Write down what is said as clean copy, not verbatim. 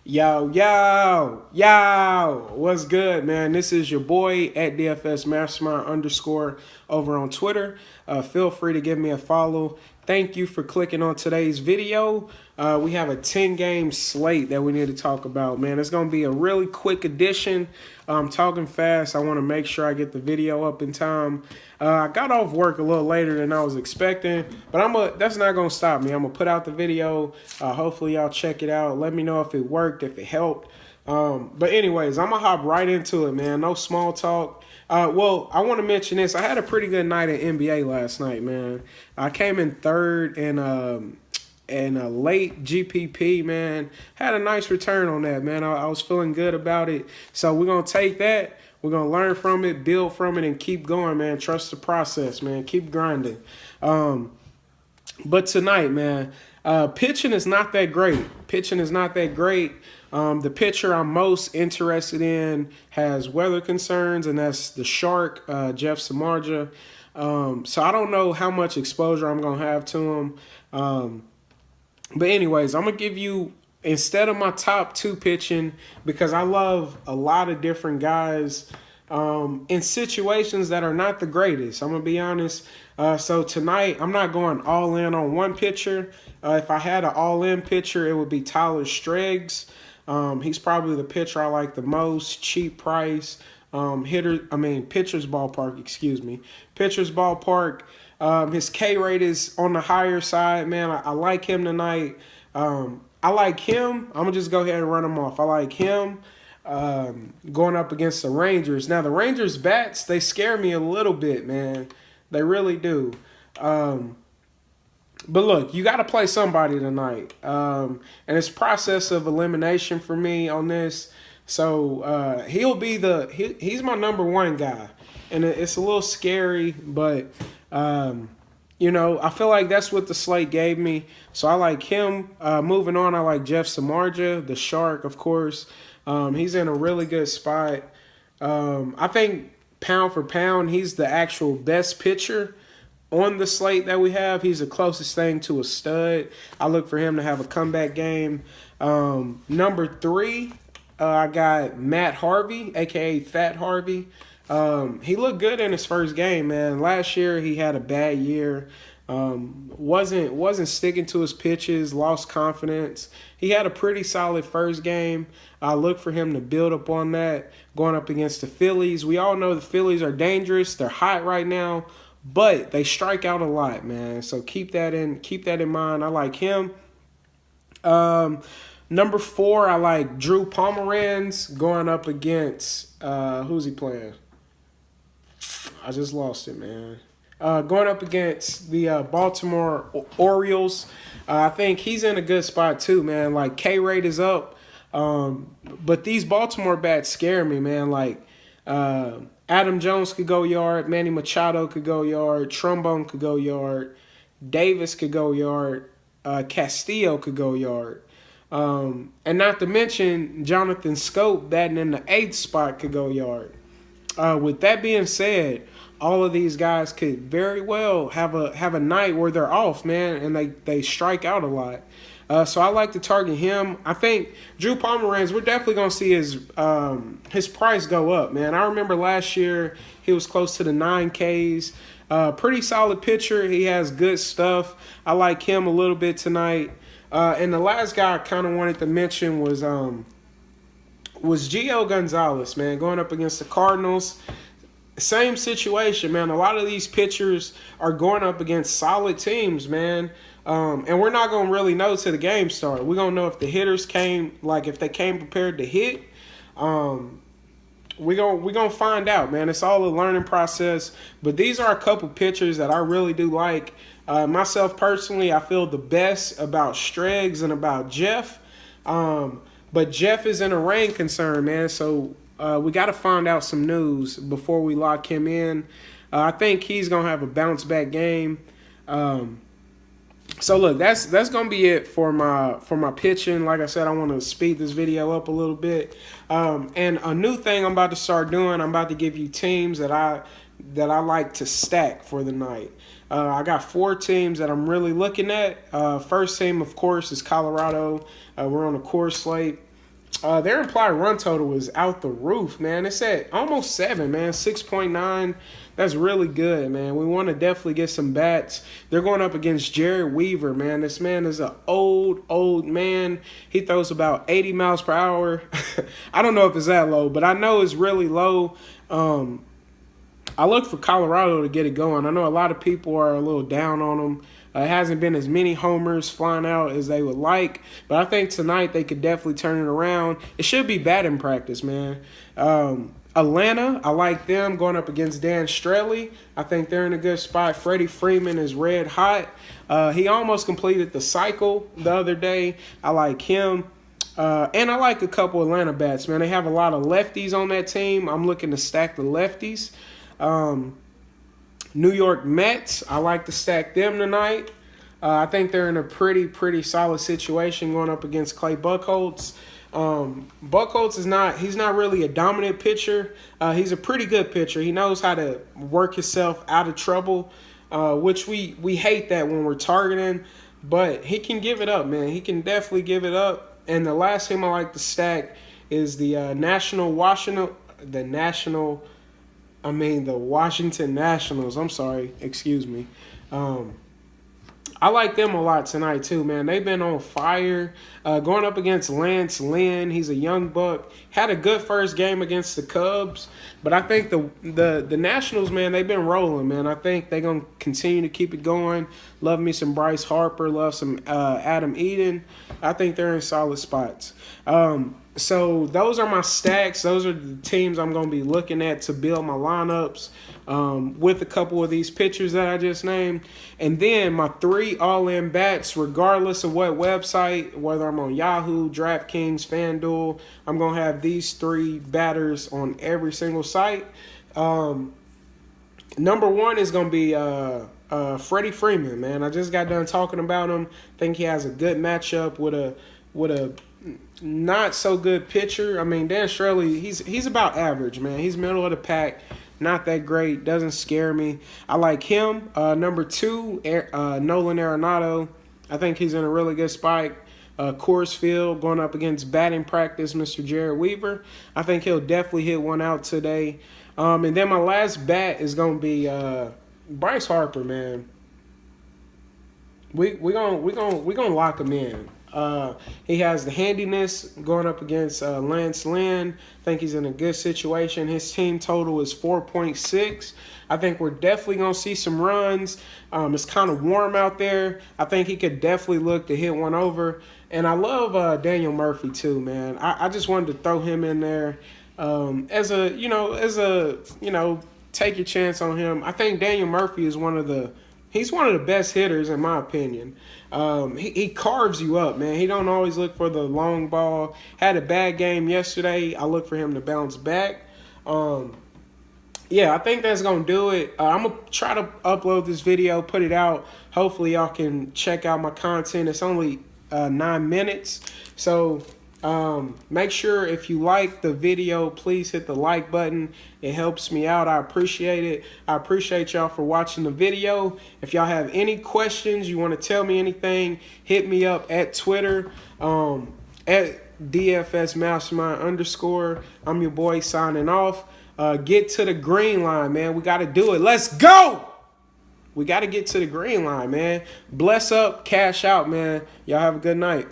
Yo, what's good, man? This is your boy at DFSMasterMind _ over on Twitter. Feel free to give me a follow. Thank you for clicking on today's video. We have a 10-game slate that we need to talk about, man. It's going to be a really quick edition. I'm talking fast. I want to make sure I get the video up in time. I got off work a little later than I was expecting, but that's not going to stop me. I'm going to put out the video. Hopefully y'all check it out. Let me know if it worked, if it helped. But anyways, I'm going to hop right into it, man. No small talk. Well, I want to mention this. I had a pretty good night at NBA last night, man. I came in third in a late GPP, man. Had a nice return on that, man. I was feeling good about it. So we're going to take that. We're going to learn from it, build from it, and keep going, man. Trust the process, man. Keep grinding. But tonight, man, pitching is not that great. The pitcher I'm most interested in has weather concerns, and that's the Shark, Jeff Samardzija. So I don't know how much exposure I'm going to have to him. But anyways, I'm going to give you, instead of my top two pitching, because I love a lot of different guys in situations that are not the greatest. I'm going to be honest. So tonight, I'm not going all in on one pitcher. If I had an all-in pitcher, it would be Tyler Striggs. He's probably the pitcher I like the most, cheap price. Pitcher's Ballpark, Pitcher's Ballpark. His K rate is on the higher side, man. I like him tonight. I like him. I'm going to just go ahead and run him off. I like him going up against the Rangers. Now, the Rangers bats, they scare me a little bit, man. They really do. But look, you got to play somebody tonight. And it's process of elimination for me on this. So he's my number one guy. And it's a little scary, but I feel like that's what the slate gave me. So I like him. Moving on, I like Jeff Samardzija, the Shark, of course. He's in a really good spot. I think pound for pound, he's the actual best pitcher on the slate that we have. He's the closest thing to a stud. I look for him to have a comeback game. Number three, I got Matt Harvey, a.k.a. Fat Harvey. He looked good in his first game, man. Last year he had a bad year. Wasn't sticking to his pitches, lost confidence. He had a pretty solid first game. I look for him to build up on that going up against the Phillies. We all know the Phillies are dangerous. They're hot right now, but they strike out a lot, man. So keep that in mind. I like him. Number four, I like Drew Pomeranz going up against who's he playing? I just lost it, man. Going up against the Baltimore Orioles. I think he's in a good spot too, man. Like, K rate is up. But these Baltimore bats scare me, man. Like, Adam Jones could go yard. Manny Machado could go yard. Trombone could go yard. Davis could go yard. Castillo could go yard. And not to mention Jonathan Scope batting in the 8th spot could go yard. With that being said, all of these guys could very well have a night where they're off, man, and they strike out a lot. So I like to target him. I think Drew Pomeranz, we're definitely going to see his price go up, man. I remember last year he was close to the 9Ks. Pretty solid pitcher. He has good stuff. I like him a little bit tonight. And the last guy I kind of wanted to mention was Gio Gonzalez, man, going up against the Cardinals. Same situation, man. A lot of these pitchers are going up against solid teams, man. And we're not going to really know till the game starts. We're going to know if the hitters if they came prepared to hit. We're going to find out, man. It's all a learning process. But these are a couple pitchers that I really do like. Myself personally, I feel the best about Striggs and about Jeff. But Jeff is in a rain concern, man. So we got to find out some news before we lock him in. I think he's going to have a bounce-back game. So look, that's going to be it for my pitching. Like I said, I want to speed this video up a little bit. And a new thing I'm about to start doing, I'm about to give you teams that I like to stack for the night. I got 4 teams that I'm really looking at. First team, of course, is Colorado. We're on a core slate. Their implied run total was out the roof, man. It's at almost 7, man. 6.9. That's really good, man. We want to definitely get some bats. They're going up against Jared Weaver, man. This man is an old man. He throws about 80 miles per hour. I don't know if it's that low, but I know it's really low. I look for Colorado to get it going. I know a lot of people are a little down on them. It hasn't been as many homers flying out as they would like, but I think tonight they could definitely turn it around. It should be batting practice, man. Atlanta, I like them going up against Dan Strelly. I think they're in a good spot. Freddie Freeman is red hot. He almost completed the cycle the other day. I like him. And I like a couple Atlanta bats, man. They have a lot of lefties on that team. I'm looking to stack the lefties. New York Mets, I like to stack them tonight. I think they're in a pretty solid situation going up against Clay Buchholz. Buchholz he's not really a dominant pitcher. He's a pretty good pitcher. He knows how to work himself out of trouble, which we hate that when we're targeting, but he can give it up, man. He can definitely give it up. And the last team I like to stack is the Washington Nationals. I'm sorry, excuse me. I like them a lot tonight too, man. They've been on fire. Going up against Lance Lynn, he's a young buck. Had a good first game against the Cubs, but I think the Nationals, man, they've been rolling, man. I think they're gonna continue to keep it going. Love me some Bryce Harper. Love some Adam Eden. I think they're in solid spots. So those are my stacks. Those are the teams I'm going to be looking at to build my lineups with a couple of these pitchers that I just named. And then my 3 all-in bats, regardless of what website, whether I'm on Yahoo, DraftKings, Fanduel, I'm going to have these 3 batters on every single site. Number 1 is going to be Freddie Freeman, man. I just got done talking about him. I think he has a good matchup with a not so good pitcher. I mean, Dan Strelly, he's about average, man. He's middle of the pack, not that great, doesn't scare me. I like him. Number 2, Nolan Arenado. I think he's in a really good spot. Coors Field going up against batting practice, Mr. Jared Weaver. I think he'll definitely hit one out today. And then my last bat is going to be Bryce Harper, man. We gonna lock him in. He has the handiness going up against Lance Lynn. I think he's in a good situation. His team total is 4.6. I think we're definitely going to see some runs. It's kind of warm out there. I think he could definitely look to hit one over. And I love Daniel Murphy too, man. I just wanted to throw him in there as a take your chance on him. I think Daniel Murphy is he's one of the best hitters in my opinion. He carves you up, man. He don't always look for the long ball. Had a bad game yesterday. I look for him to bounce back. Yeah, I think that's going to do it. I'm going to try to upload this video, put it out. Hopefully y'all can check out my content. It's only 9 minutes. So make sure if you like the video, please hit the like button. It helps me out. I appreciate it. I appreciate y'all for watching the video. If y'all have any questions, you want to tell me anything, hit me up at Twitter at DFSMasterMind_. I'm your boy signing off. Get to the green line, man. We got to do it. Let's go! We got to get to the green line, man. Bless up, cash out, man. Y'all have a good night.